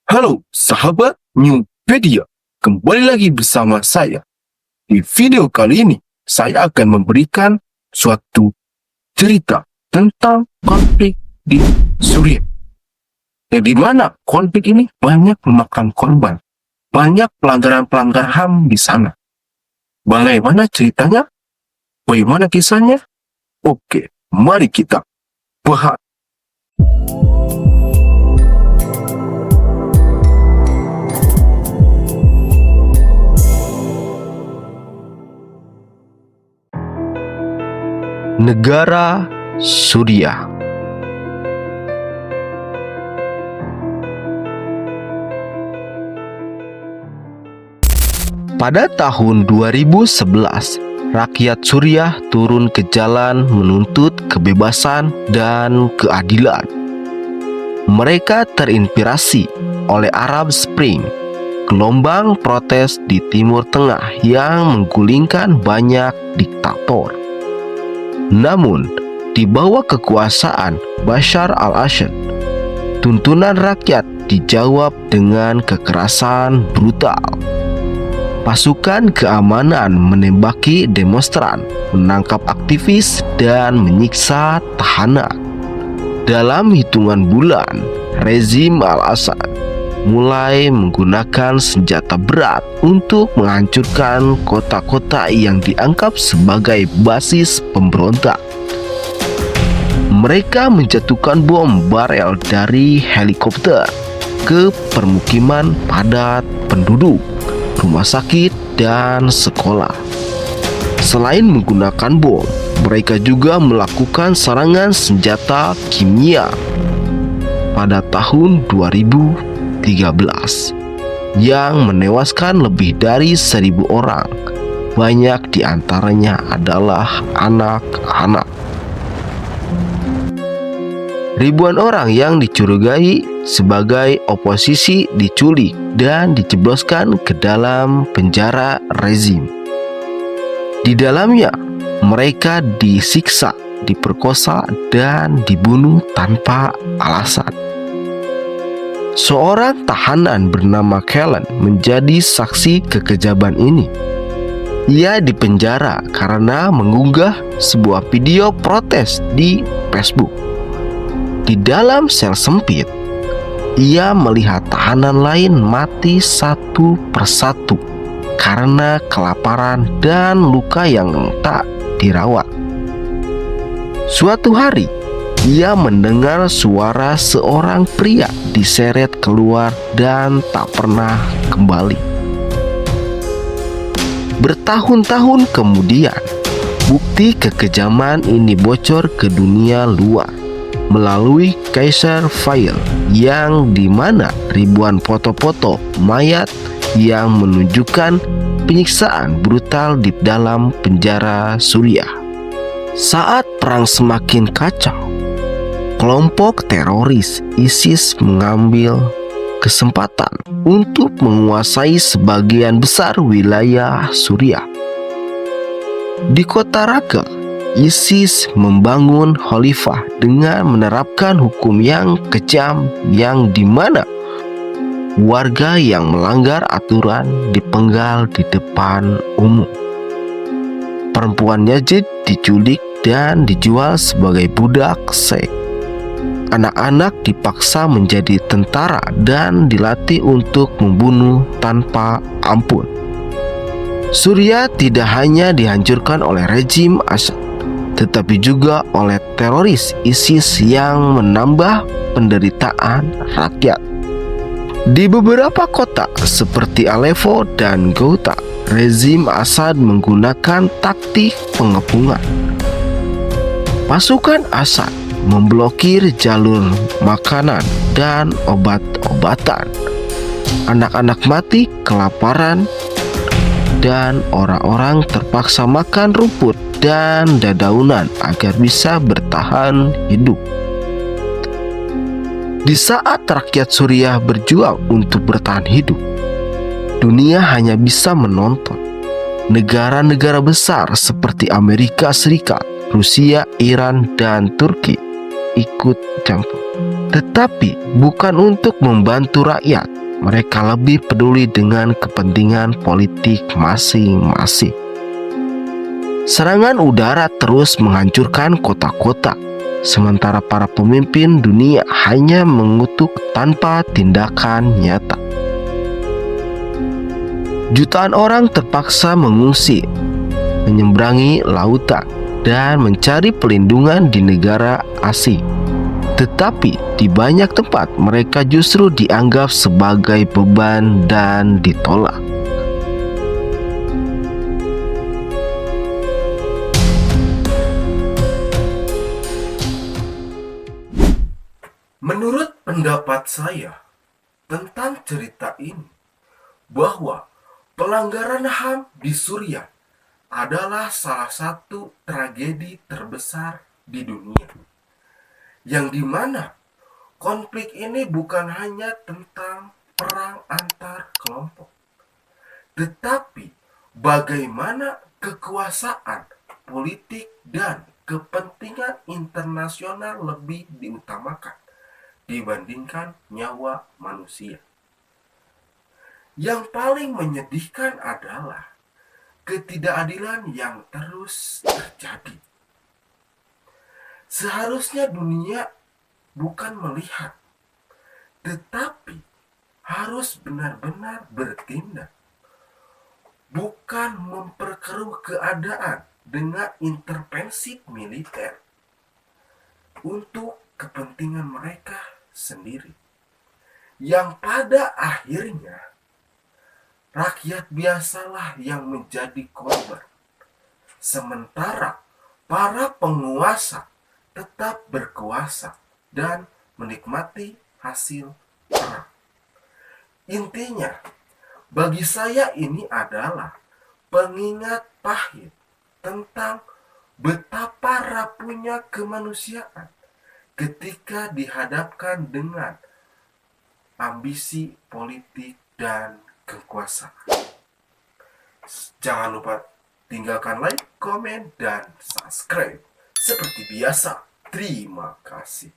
Halo sahabat Newpedia, kembali lagi bersama saya. Di video kali ini, saya akan memberikan suatu cerita tentang konflik di Suriah. Di mana konflik ini banyak memakan korban, banyak pelanggaran-pelanggaran HAM di sana. Bagaimana ceritanya? Bagaimana kisahnya? Oke, mari kita bahas. Negara Suriah. Pada tahun 2011, rakyat Suriah turun ke jalan menuntut kebebasan dan keadilan. Mereka terinspirasi oleh Arab Spring, gelombang protes di Timur Tengah yang menggulingkan banyak diktator. Namun, di bawah kekuasaan Bashar al-Assad, tuntunan rakyat dijawab dengan kekerasan brutal. Pasukan keamanan menembaki demonstran, menangkap aktivis, dan menyiksa tahanan. Dalam hitungan bulan, rezim al-Assad mulai menggunakan senjata berat untuk menghancurkan kota-kota yang dianggap sebagai basis pemberontak. Mereka menjatuhkan bom barel dari helikopter ke permukiman padat penduduk, rumah sakit, dan sekolah. Selain menggunakan bom, mereka juga melakukan serangan senjata kimia pada tahun 2013 yang menewaskan lebih dari 1.000 orang. Banyak di antaranya adalah anak-anak. Ribuan orang yang dicurigai sebagai oposisi diculik dan dijebloskan ke dalam penjara rezim. Di dalamnya, mereka disiksa, diperkosa, dan dibunuh tanpa alasan. Seorang tahanan bernama Kellen menjadi saksi kekejaman ini. Ia dipenjara karena mengunggah sebuah video protes di Facebook. Di dalam sel sempit, ia melihat tahanan lain mati satu persatu karena kelaparan dan luka yang tak dirawat. Suatu hari, ia mendengar suara seorang pria diseret keluar dan tak pernah kembali. Bertahun-tahun kemudian, bukti kekejaman ini bocor ke dunia luar melalui Kaiser File, yang dimana ribuan foto-foto mayat yang menunjukkan penyiksaan brutal di dalam penjara Suriah. Saat perang semakin kacau, kelompok teroris ISIS mengambil kesempatan untuk menguasai sebagian besar wilayah Suriah. Di kota Raqqa, ISIS membangun khalifah dengan menerapkan hukum yang kejam, yang dimana warga yang melanggar aturan dipenggal di depan umum. Perempuan Yazid diculik dan dijual sebagai budak seks. Anak-anak dipaksa menjadi tentara dan dilatih untuk membunuh tanpa ampun. Suriah tidak hanya dihancurkan oleh rezim Assad, tetapi juga oleh teroris ISIS yang menambah penderitaan rakyat. Di beberapa kota seperti Aleppo dan Ghouta, rezim Assad menggunakan taktik pengepungan. Pasukan Assad memblokir jalur makanan dan obat-obatan. Anak-anak mati kelaparan dan orang-orang terpaksa makan rumput dan dedaunan agar bisa bertahan hidup. Di saat rakyat Suriah berjuang untuk bertahan hidup, dunia hanya bisa menonton. Negara-negara besar seperti Amerika Serikat, Rusia, Iran, dan Turki ikut campur. Tetapi bukan untuk membantu rakyat, mereka lebih peduli dengan kepentingan politik masing-masing. Serangan udara terus menghancurkan kota-kota, sementara para pemimpin dunia hanya mengutuk tanpa tindakan nyata. Jutaan orang terpaksa mengungsi, menyeberangi lautan, dan mencari pelindungan di negara asing. Tetapi di banyak tempat mereka justru dianggap sebagai beban dan ditolak. Menurut pendapat saya tentang cerita ini, bahwa pelanggaran HAM di Suriah adalah salah satu tragedi terbesar di dunia, yang dimana konflik ini bukan hanya tentang perang antar kelompok, tetapi bagaimana kekuasaan politik dan kepentingan internasional lebih diutamakan dibandingkan nyawa manusia. Yang paling menyedihkan adalah ketidakadilan yang terus terjadi. Seharusnya dunia bukan melihat, tetapi harus benar-benar bertindak, bukan memperkeruh keadaan dengan intervensi militer untuk kepentingan mereka sendiri, yang pada akhirnya rakyat biasalah yang menjadi korban, sementara para penguasa tetap berkuasa dan menikmati hasil perang. Intinya, bagi saya ini adalah pengingat pahit tentang betapa rapuhnya kemanusiaan ketika dihadapkan dengan ambisi politik dan kekuasaan. Jangan lupa tinggalkan like, komen, dan subscribe. Seperti biasa, terima kasih.